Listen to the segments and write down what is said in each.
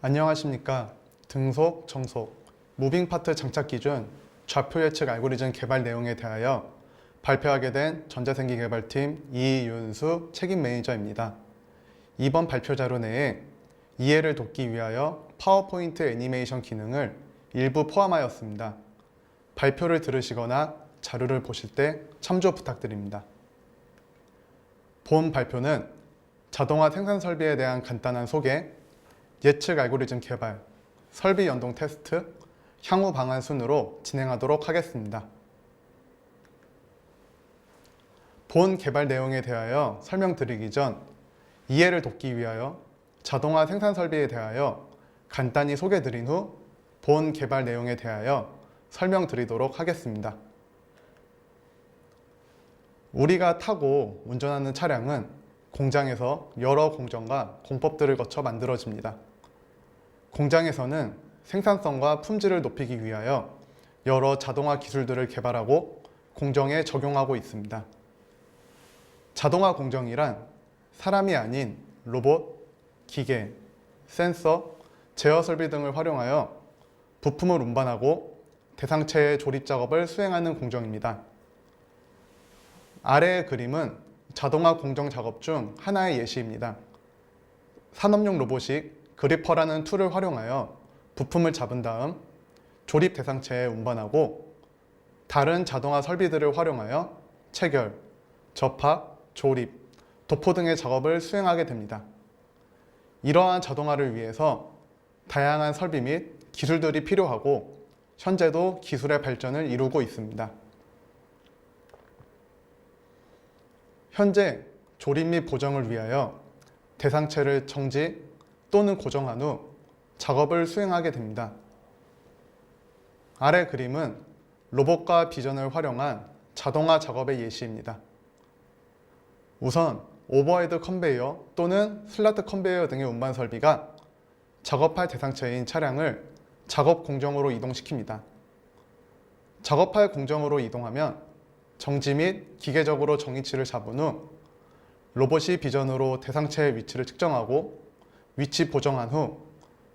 안녕하십니까. 등속, 정속, 무빙 파트 장착 기준, 좌표 예측 알고리즘 개발 내용에 대하여 발표하게 된 전자생기 개발팀 이윤수 책임 매니저입니다. 이번 발표 자료 내에 이해를 돕기 위하여 파워포인트 애니메이션 기능을 일부 포함하였습니다. 발표를 들으시거나 자료를 보실 때 참조 부탁드립니다. 본 발표는 자동화 생산 설비에 대한 간단한 소개, 예측 알고리즘 개발, 설비 연동 테스트, 향후 방안 순으로 진행하도록 하겠습니다. 본 개발 내용에 대하여 설명드리기 전 이해를 돕기 위하여 자동화 생산 설비에 대하여 간단히 소개드린 후 본 개발 내용에 대하여 설명드리도록 하겠습니다. 우리가 타고 운전하는 차량은 공장에서 여러 공정과 공법들을 거쳐 만들어집니다. 공장에서는 생산성과 품질을 높이기 위하여 여러 자동화 기술들을 개발하고 공정에 적용하고 있습니다. 자동화 공정이란 사람이 아닌 로봇, 기계, 센서, 제어 설비 등을 활용하여 부품을 운반하고 대상체의 조립 작업을 수행하는 공정입니다. 아래의 그림은 자동화 공정 작업 중 하나의 예시입니다. 산업용 로봇이 그리퍼라는 툴을 활용하여 부품을 잡은 다음 조립 대상체에 운반하고 다른 자동화 설비들을 활용하여 체결, 접합, 조립, 도포 등의 작업을 수행하게 됩니다. 이러한 자동화를 위해서 다양한 설비 및 기술들이 필요하고 현재도 기술의 발전을 이루고 있습니다. 현재 조립 및 보정을 위하여 대상체를 정지 또는 고정한 후 작업을 수행하게 됩니다. 아래 그림은 로봇과 비전을 활용한 자동화 작업의 예시입니다. 우선 오버헤드 컨베이어 또는 슬라트 컨베이어 등의 운반 설비가 작업할 대상체인 차량을 작업 공정으로 이동시킵니다. 작업할 공정으로 이동하면 정지 및 기계적으로 정위치를 잡은 후 로봇이 비전으로 대상체의 위치를 측정하고 위치 보정한 후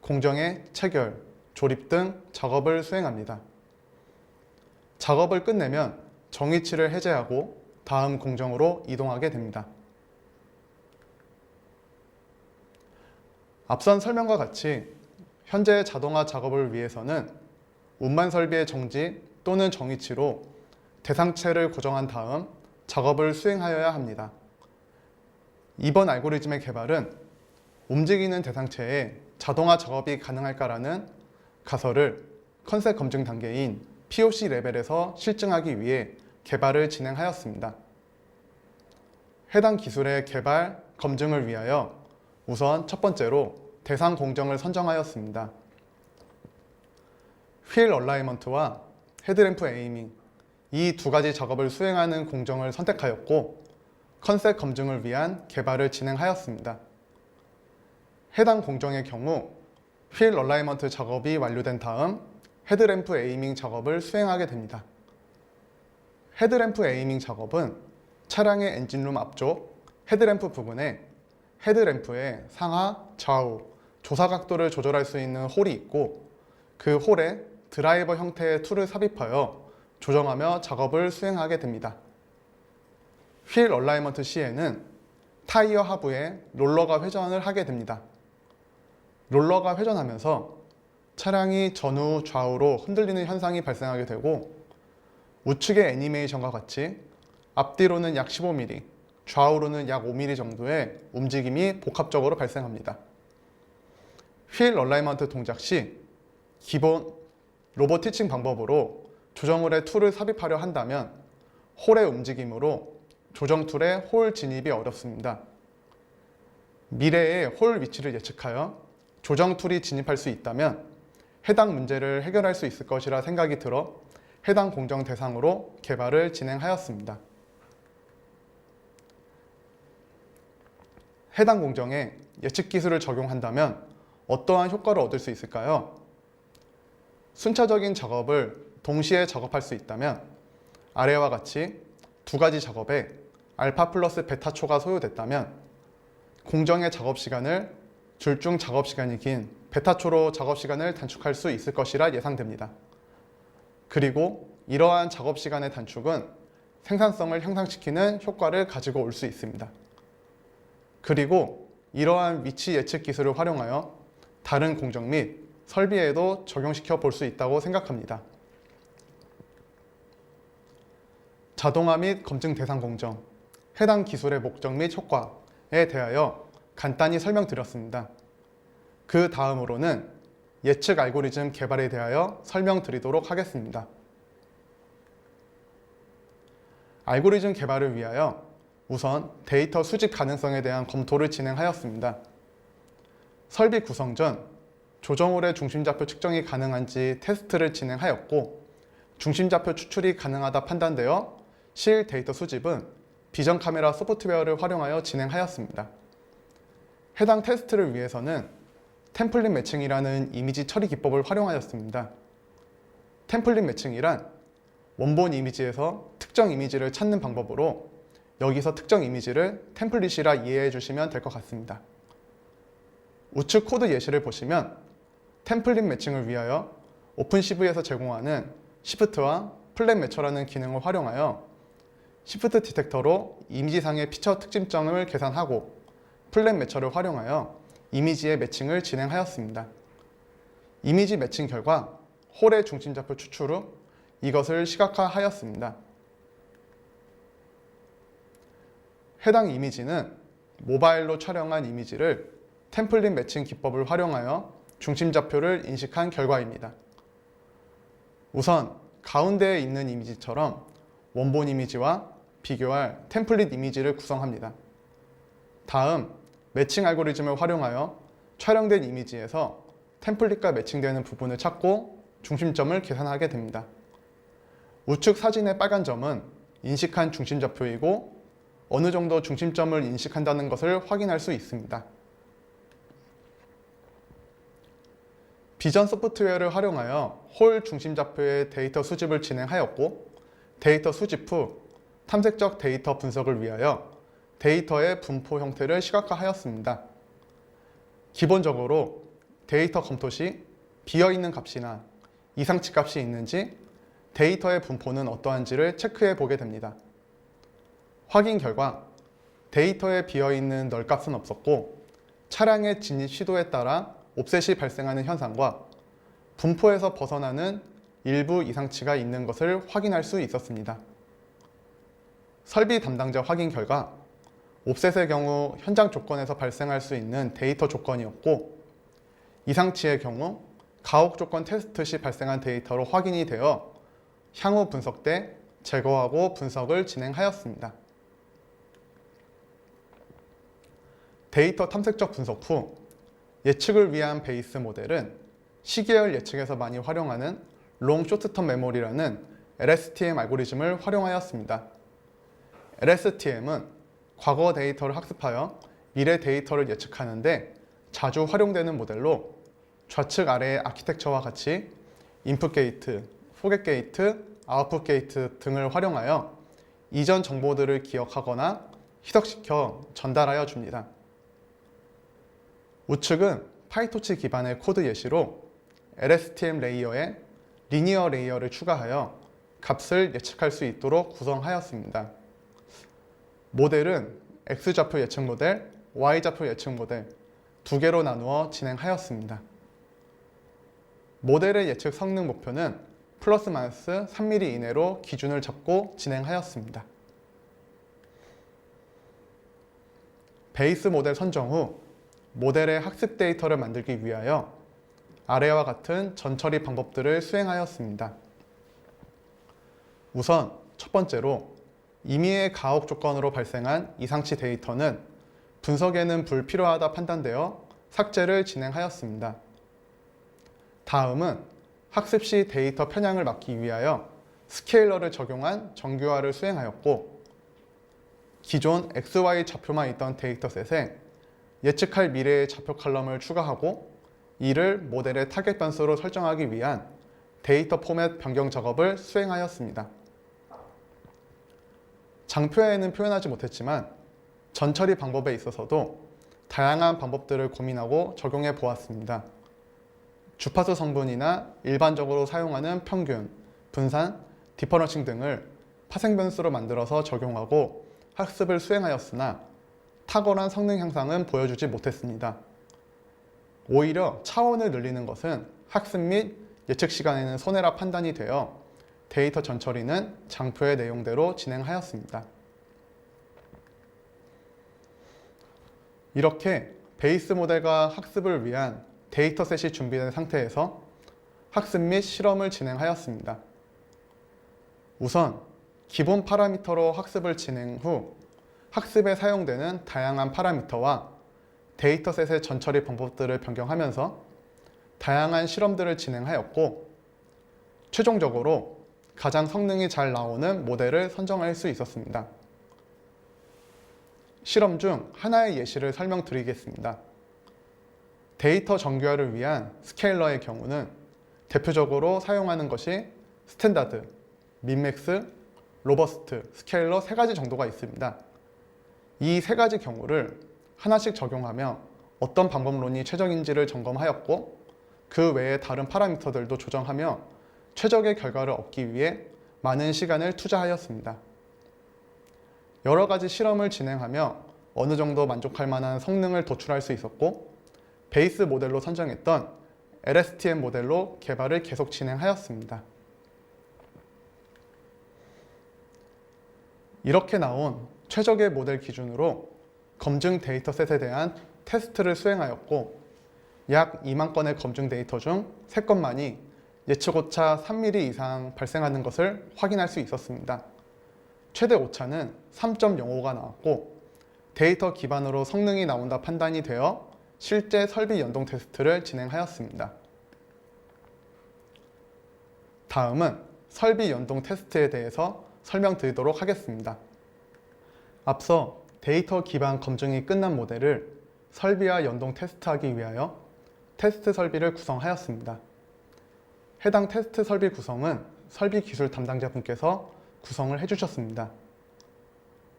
공정에 체결, 조립 등 작업을 수행합니다. 작업을 끝내면 정위치를 해제하고 다음 공정으로 이동하게 됩니다. 앞선 설명과 같이 현재 자동화 작업을 위해서는 운반 설비의 정지 또는 정위치로 대상체를 고정한 다음 작업을 수행하여야 합니다. 이번 알고리즘의 개발은 움직이는 대상체에 자동화 작업이 가능할까라는 가설을 컨셉 검증 단계인 POC 레벨에서 실증하기 위해 개발을 진행하였습니다. 해당 기술의 개발, 검증을 위하여 우선 첫 번째로 대상 공정을 선정하였습니다. 휠 얼라이먼트와 헤드램프 에이밍, 이 두 가지 작업을 수행하는 공정을 선택하였고 컨셉 검증을 위한 개발을 진행하였습니다. 해당 공정의 경우 휠 얼라이먼트 작업이 완료된 다음 헤드램프 에이밍 작업을 수행하게 됩니다. 헤드램프 에이밍 작업은 차량의 엔진룸 앞쪽 헤드램프 부분에 헤드램프의 상하, 좌우, 조사 각도를 조절할 수 있는 홀이 있고 그 홀에 드라이버 형태의 툴을 삽입하여 조정하며 작업을 수행하게 됩니다. 휠 얼라이먼트 시에는 타이어 하부에 롤러가 회전을 하게 됩니다. 롤러가 회전하면서 차량이 전후 좌우로 흔들리는 현상이 발생하게 되고 우측의 애니메이션과 같이 앞뒤로는 약 15mm, 좌우로는 약 5mm 정도의 움직임이 복합적으로 발생합니다. 휠 얼라이먼트 동작 시 기본 로봇 티칭 방법으로 조정홀에 툴을 삽입하려 한다면 홀의 움직임으로 조정 툴에 홀 진입이 어렵습니다. 미래의 홀 위치를 예측하여 조정 툴이 진입할 수 있다면 해당 문제를 해결할 수 있을 것이라 생각이 들어 해당 공정 대상으로 개발을 진행하였습니다. 해당 공정에 예측 기술을 적용한다면 어떠한 효과를 얻을 수 있을까요? 순차적인 작업을 동시에 작업할 수 있다면 아래와 같이 두 가지 작업에 알파 플러스 베타 초가 소요됐다면 공정의 작업 시간을 줄중 작업 시간이 긴 베타초로 작업 시간을 단축할 수 있을 것이라 예상됩니다. 그리고 이러한 작업 시간의 단축은 생산성을 향상시키는 효과를 가지고 올 수 있습니다. 그리고 이러한 위치 예측 기술을 활용하여 다른 공정 및 설비에도 적용시켜 볼 수 있다고 생각합니다. 자동화 및 검증 대상 공정, 해당 기술의 목적 및 효과에 대하여 간단히 설명드렸습니다. 그 다음으로는 예측 알고리즘 개발에 대하여 설명드리도록 하겠습니다. 알고리즘 개발을 위하여 우선 데이터 수집 가능성에 대한 검토를 진행하였습니다. 설비 구성 전 조정홀의 중심좌표 측정이 가능한지 테스트를 진행하였고, 중심좌표 추출이 가능하다 판단되어 실 데이터 수집은 비전 카메라 소프트웨어를 활용하여 진행하였습니다. 해당 테스트를 위해서는 템플릿 매칭이라는 이미지 처리 기법을 활용하였습니다. 템플릿 매칭이란 원본 이미지에서 특정 이미지를 찾는 방법으로, 여기서 특정 이미지를 템플릿이라 이해해 주시면 될 것 같습니다. 우측 코드 예시를 보시면 템플릿 매칭을 위하여 오픈CV에서 제공하는 시프트와 플랫 매처라는 기능을 활용하여 시프트 디텍터로 이미지상의 피처 특징점을 계산하고 플랫 매처를 활용하여 이미지의 매칭을 진행하였습니다. 이미지 매칭 결과 홀의 중심좌표 추출 후 이것을 시각화하였습니다. 해당 이미지는 모바일로 촬영한 이미지를 템플릿 매칭 기법을 활용하여 중심좌표를 인식한 결과입니다. 우선 가운데에 있는 이미지처럼 원본 이미지와 비교할 템플릿 이미지를 구성합니다. 다음 매칭 알고리즘을 활용하여 촬영된 이미지에서 템플릿과 매칭되는 부분을 찾고 중심점을 계산하게 됩니다. 우측 사진의 빨간 점은 인식한 중심좌표이고 어느 정도 중심점을 인식한다는 것을 확인할 수 있습니다. 비전 소프트웨어를 활용하여 홀 중심좌표의 데이터 수집을 진행하였고, 데이터 수집 후 탐색적 데이터 분석을 위하여 데이터의 분포 형태를 시각화하였습니다. 기본적으로 데이터 검토 시 비어있는 값이나 이상치 값이 있는지, 데이터의 분포는 어떠한지를 체크해 보게 됩니다. 확인 결과 데이터에 비어있는 널 값은 없었고, 차량의 진입 시도에 따라 옵셋이 발생하는 현상과 분포에서 벗어나는 일부 이상치가 있는 것을 확인할 수 있었습니다. 설비 담당자 확인 결과 옵셋의 경우 현장 조건에서 발생할 수 있는 데이터 조건이었고, 이상치의 경우 가혹 조건 테스트 시 발생한 데이터로 확인이 되어 향후 분석 때 제거하고 분석을 진행하였습니다. 데이터 탐색적 분석 후 예측을 위한 베이스 모델은 시계열 예측에서 많이 활용하는 롱 쇼트텀 메모리라는 LSTM 알고리즘을 활용하였습니다. LSTM은 과거 데이터를 학습하여 미래 데이터를 예측하는데 자주 활용되는 모델로, 좌측 아래의 아키텍처와 같이 인풋 게이트, 포겟 게이트, 아웃풋 게이트 등을 활용하여 이전 정보들을 기억하거나 희석시켜 전달하여 줍니다. 우측은 파이토치 기반의 코드 예시로 LSTM 레이어에 리니어 레이어를 추가하여 값을 예측할 수 있도록 구성하였습니다. 모델은 X좌표 예측 모델, Y좌표 예측 모델 두 개로 나누어 진행하였습니다. 모델의 예측 성능 목표는 플러스 마이너스 3mm 이내로 기준을 잡고 진행하였습니다. 베이스 모델 선정 후 모델의 학습 데이터를 만들기 위하여 아래와 같은 전처리 방법들을 수행하였습니다. 우선 첫 번째로 임의의 가혹 조건으로 발생한 이상치 데이터는 분석에는 불필요하다 판단되어 삭제를 진행하였습니다. 다음은 학습 시 데이터 편향을 막기 위하여 스케일러를 적용한 정교화를 수행하였고, 기존 XY 좌표만 있던 데이터셋에 예측할 미래의 좌표 칼럼을 추가하고 이를 모델의 타겟 변수로 설정하기 위한 데이터 포맷 변경 작업을 수행하였습니다. 장표에는 표현하지 못했지만 전처리 방법에 있어서도 다양한 방법들을 고민하고 적용해 보았습니다. 주파수 성분이나 일반적으로 사용하는 평균, 분산, 디퍼런싱 등을 파생 변수로 만들어서 적용하고 학습을 수행하였으나 탁월한 성능 향상은 보여주지 못했습니다. 오히려 차원을 늘리는 것은 학습 및 예측 시간에는 손해라 판단이 되어 데이터 전처리는 장표의 내용대로 진행하였습니다. 이렇게 베이스 모델과 학습을 위한 데이터셋이 준비된 상태에서 학습 및 실험을 진행하였습니다. 우선 기본 파라미터로 학습을 진행 후 학습에 사용되는 다양한 파라미터와 데이터셋의 전처리 방법들을 변경하면서 다양한 실험들을 진행하였고 최종적으로 가장 성능이 잘 나오는 모델을 선정할 수 있었습니다. 실험 중 하나의 예시를 설명드리겠습니다. 데이터 정교화를 위한 스케일러의 경우는 대표적으로 사용하는 것이 스탠다드, 민맥스, 로버스트, 스케일러 3가지 정도가 있습니다. 이 3가지 경우를 하나씩 적용하며 어떤 방법론이 최적인지를 점검하였고 그 외에 다른 파라미터들도 조정하며 최적의 결과를 얻기 위해 많은 시간을 투자하였습니다. 여러 가지 실험을 진행하며 어느 정도 만족할 만한 성능을 도출할 수 있었고 베이스 모델로 선정했던 LSTM 모델로 개발을 계속 진행하였습니다. 이렇게 나온 최적의 모델 기준으로 검증 데이터셋에 대한 테스트를 수행하였고 약 2만 건의 검증 데이터 중 3건만이 예측 오차 3mm 이상 발생하는 것을 확인할 수 있었습니다. 최대 오차는 3.05가 나왔고 데이터 기반으로 성능이 나온다 판단이 되어 실제 설비 연동 테스트를 진행하였습니다. 다음은 설비 연동 테스트에 대해서 설명드리도록 하겠습니다. 앞서 데이터 기반 검증이 끝난 모델을 설비와 연동 테스트하기 위하여 테스트 설비를 구성하였습니다. 해당 테스트 설비 구성은 설비 기술 담당자분께서 구성을 해주셨습니다.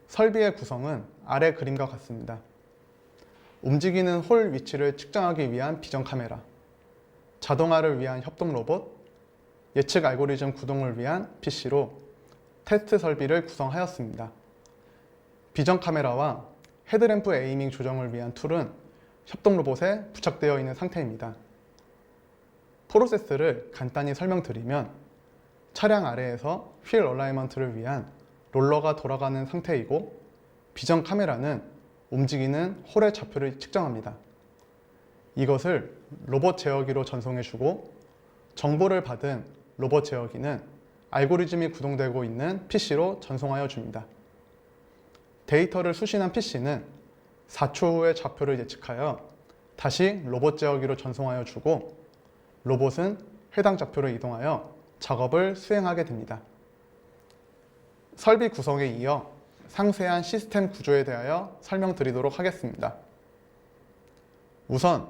설비의 구성은 아래 그림과 같습니다. 움직이는 홀 위치를 측정하기 위한 비전 카메라, 자동화를 위한 협동 로봇, 예측 알고리즘 구동을 위한 PC로 테스트 설비를 구성하였습니다. 비전 카메라와 헤드램프 에이밍 조정을 위한 툴은 협동 로봇에 부착되어 있는 상태입니다. 프로세스를 간단히 설명드리면 차량 아래에서 휠 얼라이먼트를 위한 롤러가 돌아가는 상태이고 비전 카메라는 움직이는 홀의 좌표를 측정합니다. 이것을 로봇 제어기로 전송해주고 정보를 받은 로봇 제어기는 알고리즘이 구동되고 있는 PC로 전송하여 줍니다. 데이터를 수신한 PC는 4초 후에 좌표를 예측하여 다시 로봇 제어기로 전송하여 주고 로봇은 해당 좌표로 이동하여 작업을 수행하게 됩니다. 설비 구성에 이어 상세한 시스템 구조에 대하여 설명드리도록 하겠습니다. 우선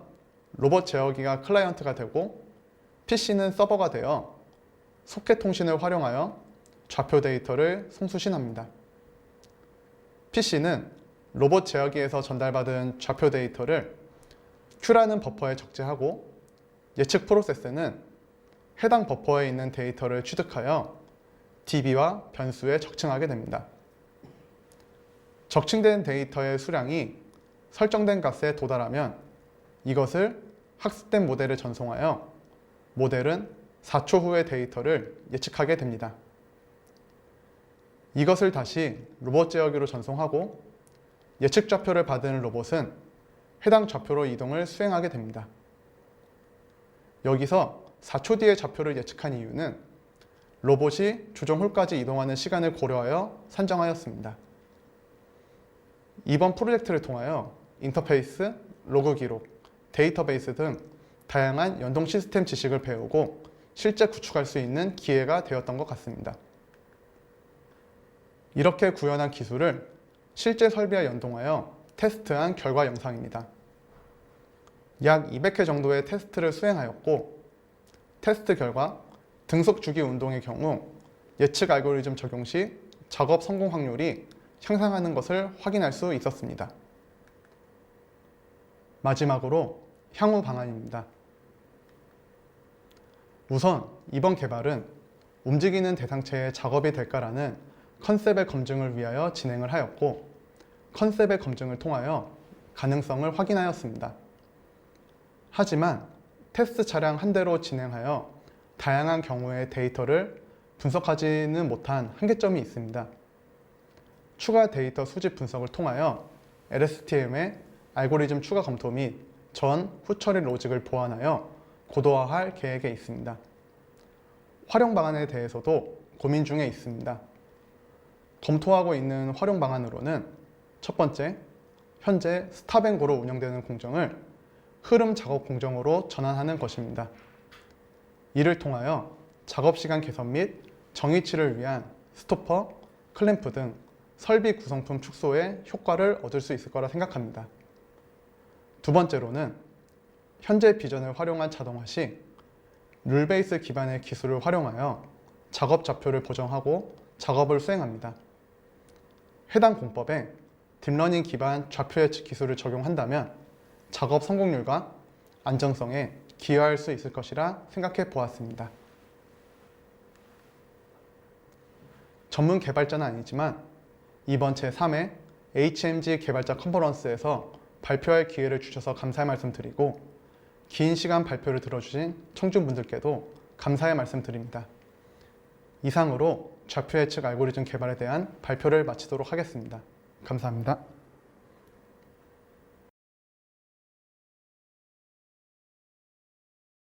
로봇 제어기가 클라이언트가 되고 PC는 서버가 되어 소켓 통신을 활용하여 좌표 데이터를 송수신합니다. PC는 로봇 제어기에서 전달받은 좌표 데이터를 Q라는 버퍼에 적재하고 예측 프로세스는 해당 버퍼에 있는 데이터를 취득하여 DB와 변수에 적층하게 됩니다. 적층된 데이터의 수량이 설정된 값에 도달하면 이것을 학습된 모델에 전송하여 모델은 4초 후의 데이터를 예측하게 됩니다. 이것을 다시 로봇 제어기로 전송하고 예측 좌표를 받은 로봇은 해당 좌표로 이동을 수행하게 됩니다. 여기서 4초 뒤의 좌표를 예측한 이유는 로봇이 조정 홀까지 이동하는 시간을 고려하여 산정하였습니다. 이번 프로젝트를 통하여 인터페이스, 로그 기록, 데이터베이스 등 다양한 연동 시스템 지식을 배우고 실제 구축할 수 있는 기회가 되었던 것 같습니다. 이렇게 구현한 기술을 실제 설비와 연동하여 테스트한 결과 영상입니다. 약 200회 정도의 테스트를 수행하였고 테스트 결과 등속 주기 운동의 경우 예측 알고리즘 적용 시 작업 성공 확률이 향상하는 것을 확인할 수 있었습니다. 마지막으로 향후 방안입니다. 우선 이번 개발은 움직이는 대상체의 작업이 될까라는 컨셉의 검증을 위하여 진행을 하였고, 컨셉의 검증을 통하여 가능성을 확인하였습니다. 하지만 테스트 차량 한 대로 진행하여 다양한 경우의 데이터를 분석하지는 못한 한계점이 있습니다. 추가 데이터 수집 분석을 통하여 LSTM의 알고리즘 추가 검토 및 전, 후 처리 로직을 보완하여 고도화할 계획에 있습니다. 활용 방안에 대해서도 고민 중에 있습니다. 검토하고 있는 활용 방안으로는 첫 번째, 현재 스탑앤고로 운영되는 공정을 흐름 작업 공정으로 전환하는 것입니다. 이를 통하여 작업시간 개선 및 정의치를 위한 스토퍼, 클램프 등 설비 구성품 축소에 효과를 얻을 수 있을 거라 생각합니다. 두 번째로는 현재 비전을 활용한 자동화 시 룰베이스 기반의 기술을 활용하여 작업 좌표를 보정하고 작업을 수행합니다. 해당 공법에 딥러닝 기반 좌표 예측 기술을 적용한다면 작업 성공률과 안정성에 기여할 수 있을 것이라 생각해 보았습니다. 전문 개발자는 아니지만 이번 제3회 HMG 개발자 컨퍼런스에서 발표할 기회를 주셔서 감사의 말씀 드리고, 긴 시간 발표를 들어주신 청중분들께도 감사의 말씀 드립니다. 이상으로 좌표 예측 알고리즘 개발에 대한 발표를 마치도록 하겠습니다. 감사합니다.